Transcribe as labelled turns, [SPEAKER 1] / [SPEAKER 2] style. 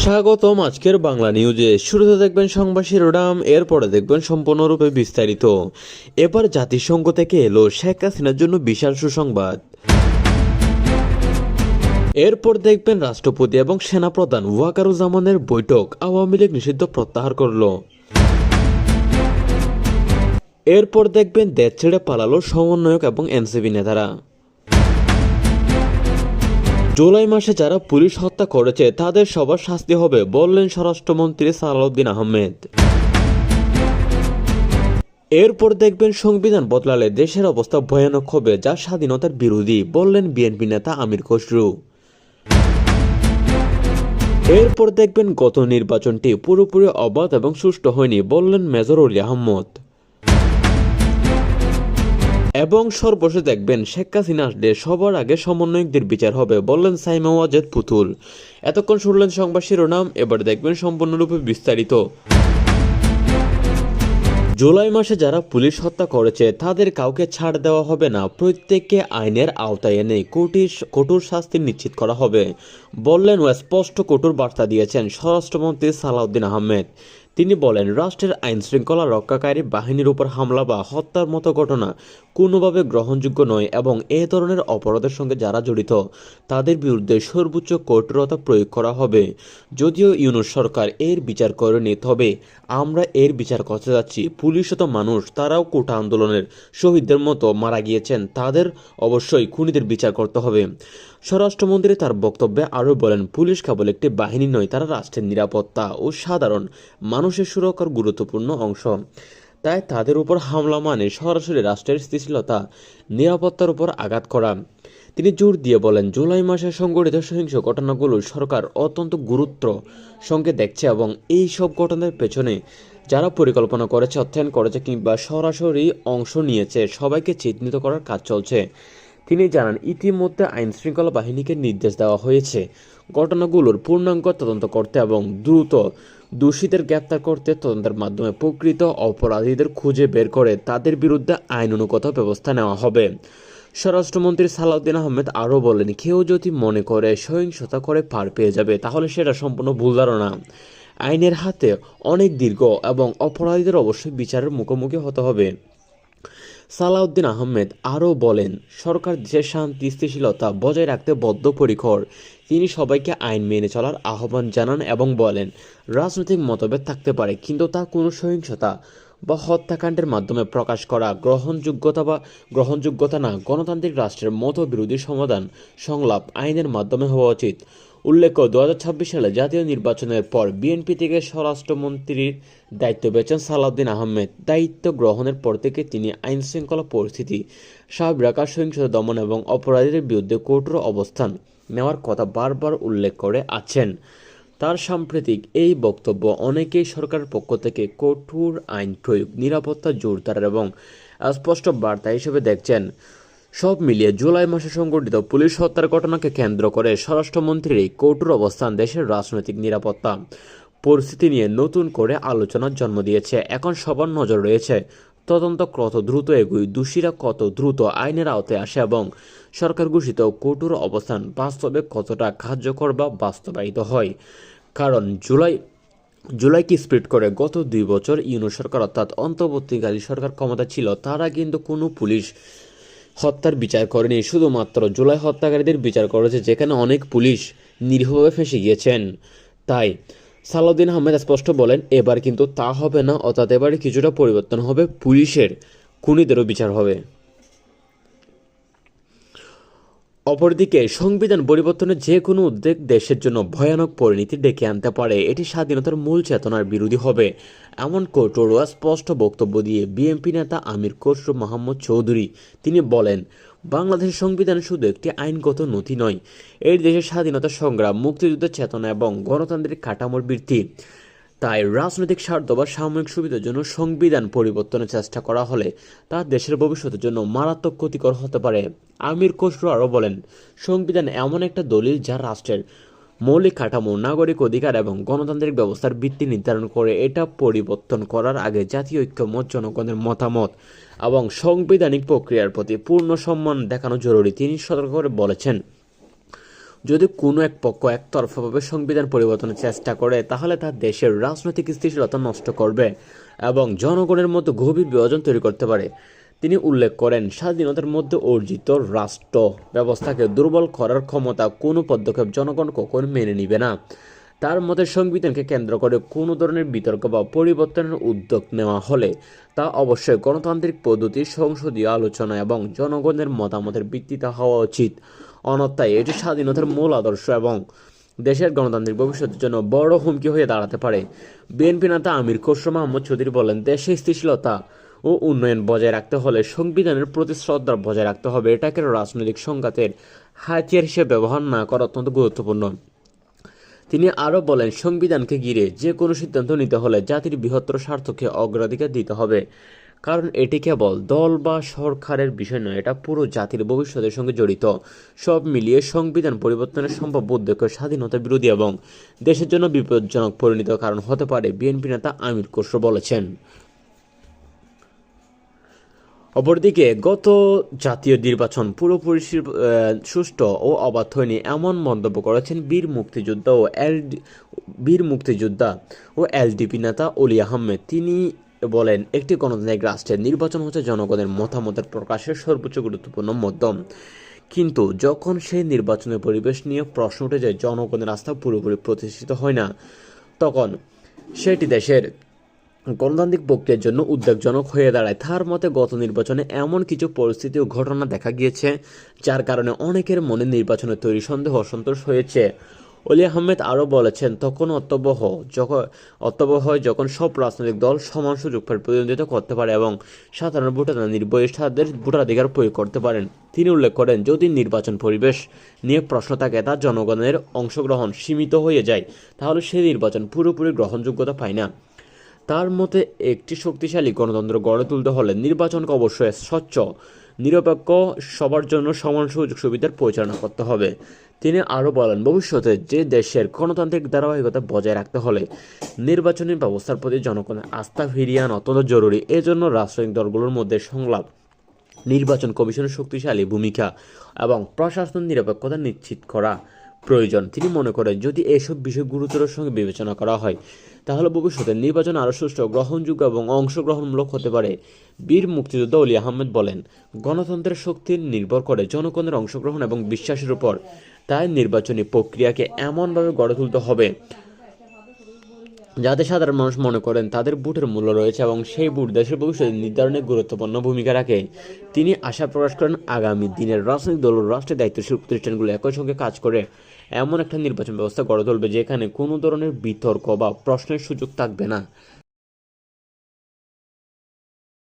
[SPEAKER 1] স্বাগতম আজকের বাংলা নিউজে। শুরুতে দেখবেন সংবাদ শিরোনাম, এরপরে দেখবেন সম্পূর্ণরূপে বিস্তারিত। এবার জাতিসংঘ থেকে এলো শেখ হাসিনার জন্য বিশাল সুসংবাদ। এরপর দেখবেন রাষ্ট্রপতি এবং সেনাপ্রধান ওয়াকারুজ্জামানের বৈঠক, আওয়ামী লীগ নিষিদ্ধ প্রত্যাহার করল। এরপর দেখবেন দেশ ছেড়ে পালালো সমন্বয়ক এবং এনসিপি নেতারা। জুলাই মাসে যারা পুলিশ হত্যা করেছে তাদের সবার শাস্তি হবে বললেন স্বরাষ্ট্রমন্ত্রী সালাউদ্দিন আহমেদ। এরপর দেখবেন সংবিধান বদলালে দেশের অবস্থা ভয়ানক হবে, যা স্বাধীনতার বিরোধী বললেন বিএনপি নেতা আমির খসরু। এরপর দেখবেন গত নির্বাচনটি পুরোপুরি অবাধ এবং সুষ্ঠু হয়নি বললেন মেজর অলি আহমদ। এবং সর্বশেষ দেখবেন শেখ হাসিনা আসলে সবার আগে সমন্বয়কদের বিচার হবে বললেন সাইমা ওয়াজেদ পুতুল। এতক্ষণ শুনলেন সংবাদ শিরোনাম, এবার দেখবেন সম্পূর্ণরূপে বিস্তারিত। জুলাই মাসে যারা পুলিশ হত্যা করেছে তাদের কাউকে ছাড় দেওয়া হবে না, প্রত্যেককে আইনের আওতায় এনে কঠোর শাস্তি নিশ্চিত করা হবে বললেন ও স্পষ্ট কঠোর বার্তা দিয়েছেন স্বরাষ্ট্রমন্ত্রী সালাউদ্দিন আহমেদ। তিনি বলেন, রাষ্ট্রের আইন শৃঙ্খলা রক্ষাকারী বাহিনীর উপর হামলা বা হত্যার মতো ঘটনা কোনোভাবে গ্রহণযোগ্য নয় এবং এ ধরনের অপরাধের সঙ্গে যারা জড়িত তাদের বিরুদ্ধে সর্বোচ্চ কঠোরতা প্রয়োগ করা হবে। যদিও ইউনূস সরকার এর বিচার করেনি, তবে আমরা এর বিচার করতে যাচ্ছি। পুলিশত মানুষ, তারাও কোটা আন্দোলনের শহীদদের মতো মারা গিয়েছেন, তাদের অবশ্যই খুনিদের বিচার করতে হবে। স্বরাষ্ট্রমন্ত্রী তার বক্তব্যে আরও বলেন, পুলিশ কেবল একটি বাহিনী নয়, তারা রাষ্ট্রের নিরাপত্তা ও সাধারণ মানুষের সুরক্ষার গুরুত্বপূর্ণ অংশ। তাই তাদের উপর হামলা মানে সরাসরি রাষ্ট্রের স্থিতিশীলতা নিরাপত্তার উপর আঘাত করা। তিনি জোর দিয়ে বলেন, জুলাই মাসে সংঘটিত সহিংস ঘটনাগুলো সরকার অত্যন্ত গুরুত্ব সঙ্গে দেখছে এবং এই সব ঘটনার পেছনে যারা পরিকল্পনা করেছে, অর্থায়ন করেছে কিংবা সরাসরি অংশ নিয়েছে সবাইকে চিহ্নিত করার কাজ চলছে। তিনি জানান, ইতিমধ্যে আইন শৃঙ্খলা বাহিনীকে নির্দেশ দেওয়া হয়েছে ঘটনাগুলোর পূর্ণাঙ্গ তদন্ত করতে এবং দ্রুত দোষীদের গ্রেপ্তার করতে, তদন্তের মাধ্যমে প্রকৃত অপরাধীদের খুঁজে বের করে তাদের বিরুদ্ধে আইনানুগত ব্যবস্থা নেওয়া হবে। স্বরাষ্ট্রমন্ত্রী সালাউদ্দিন আহমেদ আরও বলেন, কেউ যদি মনে করে সহিংসতা করে পার পেয়ে যাবে তাহলে সেটা সম্পূর্ণ ভুল ধারণা। আইনের হাতে অনেক দীর্ঘ এবং অপরাধীদের অবশ্যই বিচারের মুখোমুখি হতে হবে। সালাউদ্দিন আহমেদ আরও বলেন, সরকার দেশের শান্তি স্থিতিশীলতা বজায় রাখতে বদ্ধপরিকর। তিনি সবাইকে আইন মেনে চলার আহ্বান জানান এবং বলেন, রাজনৈতিক মতভেদ থাকতে পারে, কিন্তু তা কোনো সহিংসতা বা হত্যাকাণ্ডের মাধ্যমে প্রকাশ করা গ্রহণযোগ্যতা না। গণতান্ত্রিক রাষ্ট্রের মতবিরোধী সমাধান সংলাপ আইনের মাধ্যমে হওয়া উচিত। উল্লেখ্য, 2026 সালে জাতীয় নির্বাচনের পর বিএনপি থেকে স্বরাষ্ট্রমন্ত্রীর দায়িত্ব পেয়েছেন সালাউদ্দিন আহমেদ। দায়িত্ব গ্রহণের পর থেকে তিনি আইন শৃঙ্খলা পরিস্থিতি স্বাভাবিক রাখা, সহিংসতা দমন এবং অপরাধীদের বিরুদ্ধে কঠোর অবস্থান নেওয়ার কথা বারবার উল্লেখ করে আছেন। তার সাম্প্রতিক এই বক্তব্য অনেকেই সরকারের পক্ষ থেকে কঠোর আইন প্রয়োগ, নিরাপত্তা জোরদার এবং স্পষ্ট বার্তা হিসেবে দেখছেন। সব মিলিয়ে জুলাই মাসে সংঘটিত পুলিশ হত্যার ঘটনাকে কেন্দ্র করে স্বরাষ্ট্রমন্ত্রীর এই কঠোর অবস্থান দেশের রাজনৈতিক নিরাপত্তা পরিস্থিতি নিয়ে নতুন করে আলোচনার জন্ম দিয়েছে। এখন সবার নজর রয়েছে তদন্ত কত দ্রুত এগোয়, দোষীরা কত দ্রুত আইনের আওতায় আসে এবং সরকার ঘোষিত কঠোর অবস্থান বাস্তবে কতটা কার্যকর বা বাস্তবায়িত হয়। কারণ জুলাইকে স্প্লিট করে গত 2 বছর ইউনূস সরকার অর্থাৎ অন্তর্বর্তীকালীন সরকার ক্ষমতা ছিল, তারা কিন্তু কোনো পুলিশ হত্যার বিচার করেনি, শুধুমাত্র জুলাই হত্যাকারীদের বিচার করেছে, যেখানে অনেক পুলিশ নিরীহভাবে ফেঁসে গিয়েছেন। তাই সালাউদ্দিন আহমেদ স্পষ্ট বলেন, এবার কিন্তু তা হবে না, অর্থাৎ এবারে কিছুটা পরিবর্তন হবে, পুলিশের খুনিদেরও বিচার হবে। অপরদিকে সংবিধান পরিবর্তনের যে কোনো উদ্যোগ দেশের জন্য ভয়ানক পরিণতি ডেকে আনতে পারে, এটি স্বাধীনতার মূল চেতনার বিরোধী হবে, এমন কঠোর ও স্পষ্ট বক্তব্য দিয়ে বিএনপি নেতা আমির খসরু মাহমুদ চৌধুরী তিনি বলেন, বাংলাদেশের সংবিধান শুধু একটি আইনগত নথি নয়, এর দেশের স্বাধীনতা সংগ্রাম, মুক্তিযুদ্ধের চেতনা এবং গণতান্ত্রিক কাঠামোর ভিত্তি। তাই রাজনৈতিক স্বার্থ বা সাময়িক সুবিধার জন্য সংবিধান পরিবর্তনের চেষ্টা করা হলে তা দেশের ভবিষ্যতের জন্য মারাত্মক ক্ষতিকর হতে পারে। আমির খসরু আরও বলেন, সংবিধান এমন একটা দলিল যা রাষ্ট্রের মৌলিক কাঠামো, নাগরিক অধিকার এবং গণতান্ত্রিক ব্যবস্থার ভিত্তি নির্ধারণ করে। এটা পরিবর্তন করার আগে জাতীয় ঐক্যমত, জনগণের মতামত এবং সাংবিধানিক প্রক্রিয়ার প্রতি পূর্ণ সম্মান দেখানো জরুরি। তিনি সতর্ক করে বলেছেন, যদি কোনো এক পক্ষ একতরফাভাবে সংবিধান পরিবর্তনের চেষ্টা করে তাহলে তা দেশের রাজনৈতিক স্থিতিশীলতা নষ্ট করবে এবং জনগণের মধ্যে গভীর বিভাজন তৈরি করতে পারে। তিনি উল্লেখ করেন, স্বাধীনতার মধ্যে অর্জিত রাষ্ট্র ব্যবস্থাকে দুর্বল করার ক্ষমতা কোনো পদক্ষেপ জনগণ কখনো মেনে নিবে না। তার মতে সংবিধানকে কেন্দ্র করে কোনো ধরনের বিতর্ক বা পরিবর্তনের উদ্যোগ নেওয়া হলে তা অবশ্যই গণতান্ত্রিক পদ্ধতির সংসদীয় আলোচনা এবং জনগণের মতামতের ভিত্তিতে হওয়া উচিত। অন্যথায় এটি স্বাধীনতার মূল আদর্শ এবং দেশের গণতান্ত্রিক ভবিষ্যতের জন্য বড় হুমকি হয়ে দাঁড়াতে পারে। বিএনপি নেতা আমির খসরু মাহমুদ চৌধুরী বলেন, দেশে স্থিতিশীলতা ও উন্নয়ন বজায় রাখতে হলে সংবিধানের প্রতি শ্রদ্ধা বজায় রাখতে হবে। এটাকে রাজনৈতিক সংঘাতের হাতিয়ার হিসেবে ব্যবহার না করা অত্যন্ত গুরুত্বপূর্ণ। তিনি আরও বলেন, সংবিধানকে ঘিরে যে কোনো সিদ্ধান্ত নিতে হলে জাতির বৃহত্তর স্বার্থকে অগ্রাধিকার দিতে হবে, কারণ এটি কেবল দল বা সরকারের বিষয় নয়, এটা পুরো জাতির ভবিষ্যতের সঙ্গে জড়িত। সব মিলিয়ে সংবিধান পরিবর্তনের সম্ভাব্য উদ্যোগ স্বাধীনতা বিরোধী এবং দেশের জন্য বিপজ্জনক পরিণত কারণ হতে পারে, বিএনপি নেতা আমির খসরু বলেছেন। অপরদিকে গত জাতীয় নির্বাচন পুরোপুরি সুষ্ঠু ও অবাধ হয়নি এমন মন্তব্য করেছেন বীর মুক্তিযোদ্ধা ও এলডিপি নেতা অলি আহমেদ। তিনি বলেন, একটি গণতান্ত্রিক রাষ্ট্রের নির্বাচন হচ্ছে জনগণের মতামতের প্রকাশের সর্বোচ্চ গুরুত্বপূর্ণ মাধ্যম, কিন্তু যখন সেই নির্বাচনের পরিবেশ নিয়ে প্রশ্ন উঠে যায়, জনগণের আস্থা পুরোপুরি প্রতিষ্ঠিত হয় না, তখন সেটি দেশের গণতান্ত্রিক প্রক্রিয়ার জন্য উদ্বেগজনক হয়ে দাঁড়ায়। তার মতে গত নির্বাচনে এমন কিছু পরিস্থিতি ও ঘটনা দেখা গিয়েছে যার কারণে অনেকের মনে নির্বাচনে তৈরি সন্দেহ অসন্তোষ হয়েছে। অলি আহমেদ আরও বলেছেন, তখন অত্যবহ হয় যখন সব রাজনৈতিক দল সমান সুযোগ প্রতিদ্বন্দ্বিতা করতে পারে এবং সাধারণ ভোটাররা নির্ভয়ে তাদের ভোটাধিকার প্রয়োগ করতে পারেন। তিনি উল্লেখ করেন, যদি নির্বাচন পরিবেশ নিয়ে প্রশ্ন থাকে, তা জনগণের অংশগ্রহণ সীমিত হয়ে যায়, তাহলে সেই নির্বাচন পুরোপুরি গ্রহণযোগ্যতা পায় না। তার মতে একটি শক্তিশালী গণতন্ত্র গড়ে তুলতে হলে নির্বাচনকে অবশ্যই স্বচ্ছ, নিরপেক্ষ, সবার জন্য সমান সুযোগ সুবিধার পরিচালনা করতে হবে। তিনি আরও বলেন, ভবিষ্যতে যে দেশের গণতান্ত্রিক ধারাবাহিকতা বজায় রাখতে হলে নির্বাচনী ব্যবস্থার প্রতি জনগণের আস্থা ফিরিয়ে আনা অত্যন্ত জরুরি। এজন্য রাজনৈতিক দলগুলোর মধ্যে সংলাপ, নির্বাচন কমিশনের শক্তিশালী ভূমিকা এবং প্রশাসন নিরপেক্ষতা নিশ্চিত করা প্রয়োজন। তিনি মনে করেন, যদি এসব বিষয় গুরুত্বের সঙ্গে বিবেচনা করা হয় তাহলে ভবিষ্যতে নির্বাচন আরও সুষ্ঠু, গ্রহণযোগ্য এবং অংশগ্রহণমূলক হতে পারে। বীর মুক্তিযোদ্ধা অলি আহমেদ বলেন, গণতন্ত্রের শক্তি নির্ভর করে জনগণের অংশগ্রহণ এবং বিশ্বাসের উপর। তাই নির্বাচনী প্রক্রিয়াকে এমনভাবে গড়ে তুলতে হবে যাতে সাধারণ মানুষ মনে করেন তাদের ভোটের মূল্য রয়েছে এবং সেই ভোট দেশের ভবিষ্যৎ নির্ধারণে গুরুত্বপূর্ণ ভূমিকা রাখে। তিনি আশা প্রকাশ করেন, আগামী দিনের রাজনৈতিক দল ও রাষ্ট্রের দায়িত্বশীল প্রতিষ্ঠানগুলো একই সঙ্গে কাজ করে এমন একটা নির্বাচন ব্যবস্থা গড়ে তুলবে যেখানে কোনো ধরনের বিতর্ক বা প্রশ্নের সুযোগ থাকবে না।